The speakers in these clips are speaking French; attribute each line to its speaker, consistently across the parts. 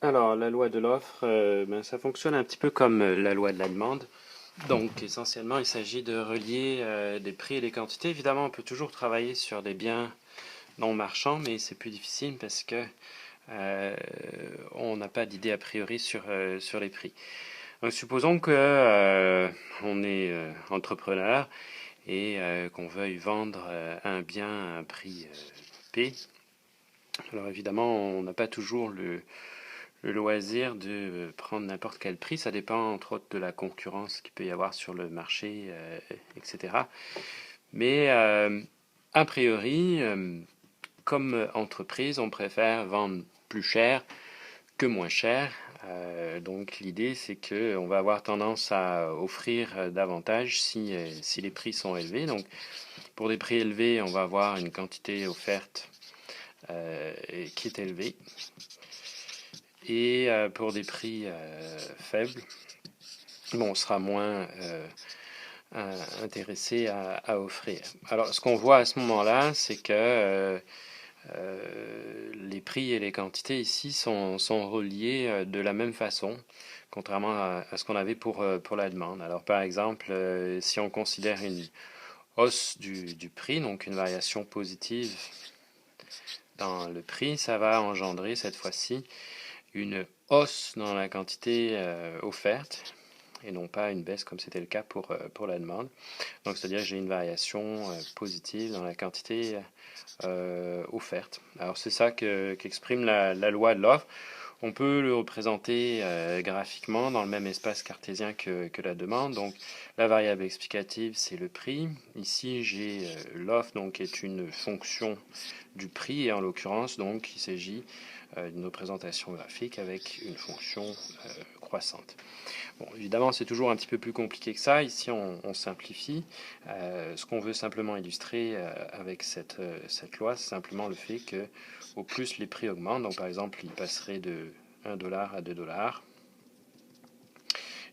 Speaker 1: Alors, la loi de l'offre, ça fonctionne un petit peu comme la loi de la demande. Donc, essentiellement, il s'agit de relier des prix et des quantités. Évidemment, on peut toujours travailler sur des biens non marchands, mais c'est plus difficile parce que euh, on n'a pas d'idée a priori sur les prix. Donc, supposons que on est entrepreneur et qu'on veuille vendre un bien à un prix P. Alors, évidemment, on n'a pas toujours le loisir de prendre n'importe quel prix. Ça dépend entre autres de la concurrence qu'il peut y avoir sur le marché, etc. Mais a priori, comme entreprise, on préfère vendre plus cher que moins cher. Donc l'idée, c'est qu'on va avoir tendance à offrir davantage si les prix sont élevés. Donc pour des prix élevés, on va avoir une quantité offerte qui est élevée. Et pour des prix faibles, bon, on sera moins intéressé à offrir. Alors, ce qu'on voit à ce moment-là, c'est que les prix et les quantités ici sont reliés de la même façon, contrairement à ce qu'on avait pour la demande. Alors, par exemple, si on considère une hausse du prix, donc une variation positive dans le prix, ça va engendrer cette fois-ci une hausse dans la quantité offerte et non pas une baisse comme c'était le cas pour la demande. Donc, c'est-à-dire que j'ai une variation positive dans la quantité offerte. Alors, c'est ça qu'exprime la loi de l'offre. On peut le représenter graphiquement dans le même espace cartésien que la demande. Donc, la variable explicative, c'est le prix. Ici, j'ai l'offre, donc, qui est une fonction du prix. Et en l'occurrence, donc, il s'agit d'une représentation graphique avec une fonction croissante. Bon, évidemment, c'est toujours un petit peu plus compliqué que ça. Ici, on simplifie. Ce qu'on veut simplement illustrer avec cette loi, c'est simplement le fait que au plus les prix augmentent, donc par exemple, ils passeraient de 1 $ à 2 $,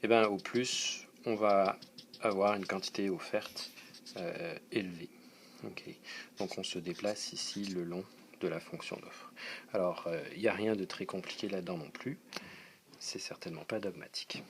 Speaker 1: et bien, au plus, on va avoir une quantité offerte élevée. Okay. Donc, on se déplace ici le long de la fonction d'offre. Alors, il n'y a rien de très compliqué là-dedans non plus. C'est certainement pas dogmatique.